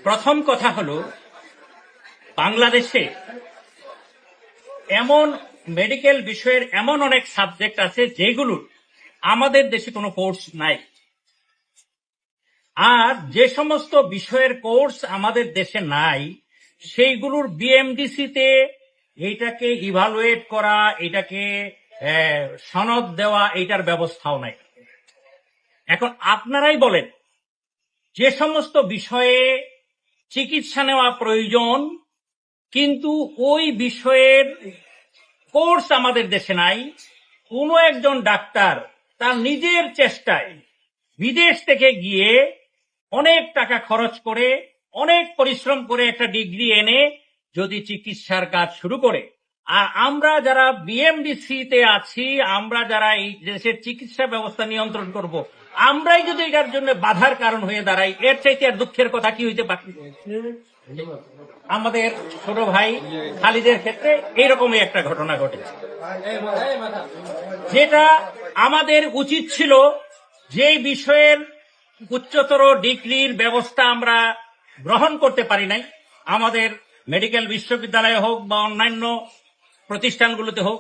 প্রথম কথা হলো, বাংলাদেশে এমন মেডিকেল বিষয়ের এমন অনেক সাবজেক্ট আছে যেগুলোর আমাদের দেশে কোনো কোর্স নাই। আর যে সমস্ত বিষয়ের কোর্স আমাদের দেশে নাই, সেইগুলোর বিএমডিসিতে এইটাকে ইভালুয়েট করা, এটাকে সনদ দেওয়া, এইটার ব্যবস্থাও নাই। এখন আপনারাই বলেন, যে সমস্ত বিষয়ে চিকিৎসা নেওয়া প্রয়োজন কিন্তু ওই বিষয়ের কোর্স আমাদের দেশে নাই, কোনো একজন ডাক্তার তার নিজের চেষ্টায় বিদেশ থেকে গিয়ে অনেক টাকা খরচ করে, অনেক পরিশ্রম করে একটা ডিগ্রি এনে যদি চিকিৎসার কাজ শুরু করে, আর আমরা যারা বিএমডিসিতে আছি, আমরা যারা এই দেশের চিকিৎসা ব্যবস্থা নিয়ন্ত্রণ করব, আমরাই যদি এটার জন্য বাধার কারণ হয়ে দাঁড়াই, এর চাইতে আর দুঃখের কথা কি হইতে পারে? আমাদের ছোট ভাই খালিদের ক্ষেত্রে এইরকমই একটা ঘটনা ঘটেছে, যেটা আমাদের উচিত ছিল যে বিষয়ের উচ্চতর ডিগ্রির ব্যবস্থা আমরা গ্রহণ করতে পারি নাই, আমাদের মেডিকেল বিশ্ববিদ্যালয়ে হোক বা অন্যান্য প্রতিষ্ঠানগুলোতে হোক,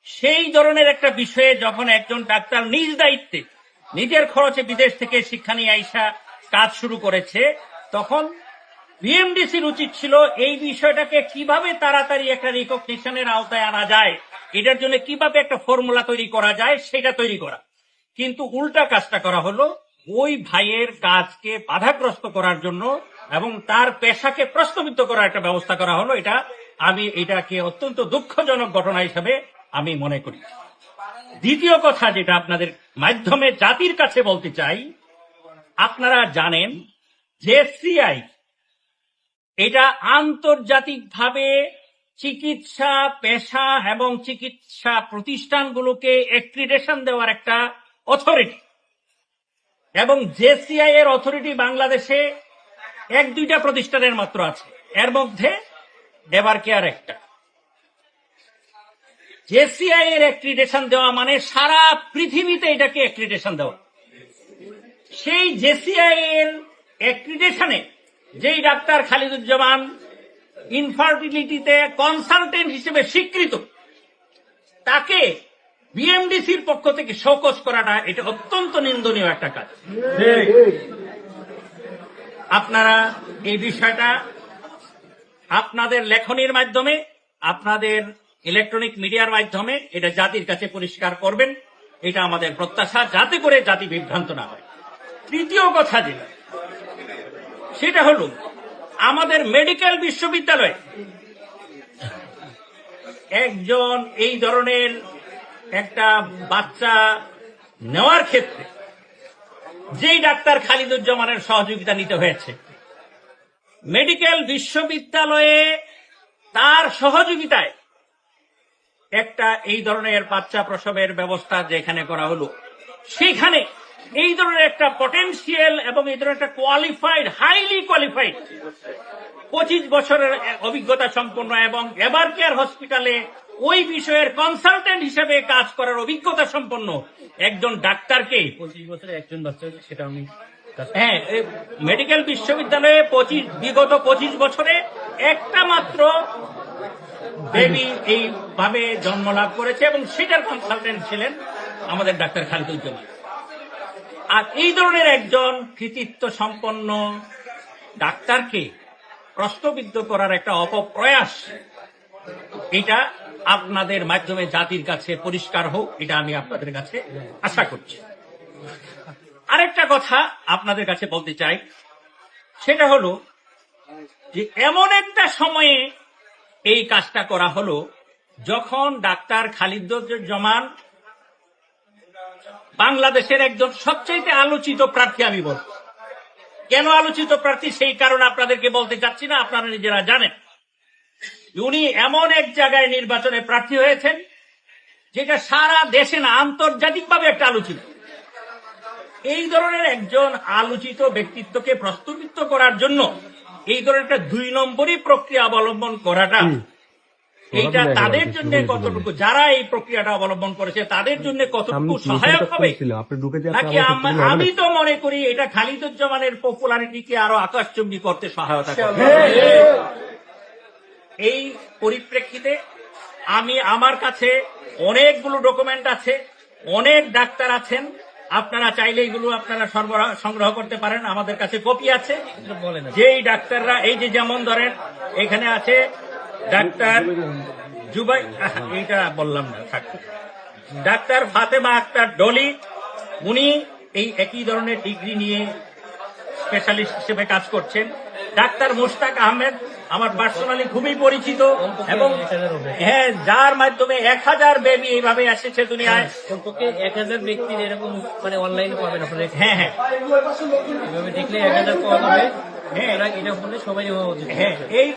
সেই ধরনের একটা বিষয়ে যখন একজন ডাক্তার নিজ দায়িত্বে নিজের খরচে বিদেশ থেকে শিক্ষা নিয়ে আইসা কাজ শুরু করেছে, তখন বিএমডিসির উচিত ছিল এই বিষয়টাকে কিভাবে তাড়াতাড়ি একটা রিকগনিশনের আওতায় আনা যায়, এটার জন্য কিভাবে একটা ফর্মুলা তৈরি করা যায় সেটা তৈরি করা। কিন্তু উল্টা কাজটা করা হলো, ওই ভাইয়ের কাজকে বাধাগ্রস্ত করার জন্য এবং তার পেশাকে প্রশ্নবিদ্ধ করার একটা ব্যবস্থা করা হলো। এটাকে অত্যন্ত দুঃখজনক ঘটনা হিসেবে আমি মনে করি। দ্বিতীয় কথা যেটা আপনাদের মাধ্যমে জাতির কাছে বলতে চাই, আপনারা জানেন যে সিআই এটা আন্তর্জাতিকভাবে চিকিৎসা পেশা এবং চিকিৎসা প্রতিষ্ঠানগুলোকে অ্যাক্রিডেশন দেওয়ার একটা অথরিটি, এবং জেসিআই এর অথরিটি বাংলাদেশে এক দুইটা প্রতিষ্ঠানের মাত্র আছে, এর মধ্যে এভার কেয়ার একটা। জেসিআই এর অ্যাক্রিডেশন দেওয়া মানে সারা পৃথিবীতে এটাকে অ্যাক্রিডেশন দেওয়া। সেই জেসিআই এর অ্যাক্রিডেশনে যেই ডাক্তার খালিদুজ্জামান ইনফার্টিলিটিতে কনসালটেন্ট হিসেবে স্বীকৃত, তাকে বিএমডিসির পক্ষ থেকে শোকজ করাটা এটা অত্যন্ত নিন্দনীয় একটা কাজ। আপনারা এই বিষয়টা আপনাদের লেখনীর মাধ্যমে, আপনাদের ইলেকট্রনিক মিডিয়ার মাধ্যমে এটা জাতির কাছে পরিষ্কার করবেন, এটা আমাদের প্রত্যাশা, যাতে করে জাতি বিভ্রান্ত না হয়। তৃতীয় কথা যেটা, সেটা হলো আমাদের মেডিকেল বিশ্ববিদ্যালয়ে একজন এই ধরনের একটা বাচ্চা নেওয়ার ক্ষেত্রে যেই ডাক্তার খালিদুজ্জামানের সহযোগিতা নিতে হয়েছে, মেডিকেল বিশ্ববিদ্যালয়ে তার সহযোগিতায় একটা এই ধরনের বাচ্চা প্রসবের ব্যবস্থা যেখানে করা হলো, সেখানে এই ধরনের একটা পটেনশিয়াল এবং এই ধরনের একটা কোয়ালিফাইড, হাইলি কোয়ালিফাইড 25 বছরের অভিজ্ঞতা সম্পন্ন এবং এভার কেয়ার হসপিটালে ওই বিষয়ের কনসালটেন্ট হিসেবে কাজ করার অভিজ্ঞতা সম্পন্ন একজন ডাক্তারকে 25 বছরে একজন বাচ্চা হয়েছে, সেটা আমি মেডিকেল বিশ্ববিদ্যালয়ে বিগত 25 বছরে একটা মাত্র বেবি এইভাবে জন্ম লাভ করেছে এবং সেটার কনসালটেন্ট ছিলেন আমাদের ডাক্তার খালিদুজ্জামান। আর এই ধরনের একজন কৃতিত্ব সম্পন্ন ডাক্তারকে প্রশ্নবিদ্ধ করার একটা অপপ্রয়াস, এটা আপনাদের মাধ্যমে জাতির কাছে পরিষ্কার হোক, এটা আমি আপনাদের কাছে আশা করছি। আরেকটা কথা আপনাদের কাছে বলতে চাই, সেটা হলো যে এমন একটা সময়ে এই কাজটা করা হলো যখন ডাক্তার খালিদুজ্জামান বাংলাদেশের একজন সবচাইতে আলোচিত প্রার্থী। আমি বলব কেন আলোচিত প্রার্থী, সেই কারণ আপনাদেরকে বলতে চাচ্ছি না, আপনারা নিজেরা জানেন। উনি এমন এক জায়গায় নির্বাচনে প্রার্থী হয়েছেন যেটা সারা দেশে না, আন্তর্জাতিকভাবে একটা আলোচিত। এই ধরনের একজন আলোচিত ব্যক্তিত্বকে প্রশ্নবিদ্ধ করার জন্য এই ধরনের একটা 2 নম্বরই প্রক্রিয়া অবলম্বন করাটা এইটা তাদের জন্য কতটুকু, যারা এই প্রক্রিয়াটা অবলম্বন করেছে তাদের জন্য কতটুকু সহায়ক হবে, নাকি আমি তো মনে করি এটা খালিদুজ্জামানের পপুলারিটিকে আরো আকাশচুম্বী করতে সহায়তা করবে। এই পরিপ্রেক্ষিতে আমার কাছে অনেকগুলো ডকুমেন্ট আছে, অনেক ডাক্তার আছেন, আপনারা চাইলে এগুলো আপনারা সংগ্রহ করতে পারেন, আমাদের কাছে কপি আছে। বলেন যেই ডাক্তাররা, এই যে যেমন ধরেন এখানে আছে ডাক্তার জুবাই, এইটা বললাম না, থাক। ডাক্তার ফাতেমা আক্তার ডলি, উনি এই একই ধরনের ডিগ্রি নিয়ে স্পেশালিস্ট হিসেবে কাজ করছেন। ডাক্তার মুশতাক আহমেদ আমার পার্সোনালি খুবই পরিচিত, এবং হ্যাঁ, যার মাধ্যমে 1000 বেবি এইভাবে এসেছে দুনিয়ায়। কমপক্ষে 1000 ব্যক্তির এরকম মানে অনলাইনে পাবেন আপনারা। হ্যাঁ হ্যাঁ এভাবে দেখলে 1000 পাওয়া যাবে। হ্যাঁ এটা হলে সবাই হওয়া উচিত। হ্যাঁ, এই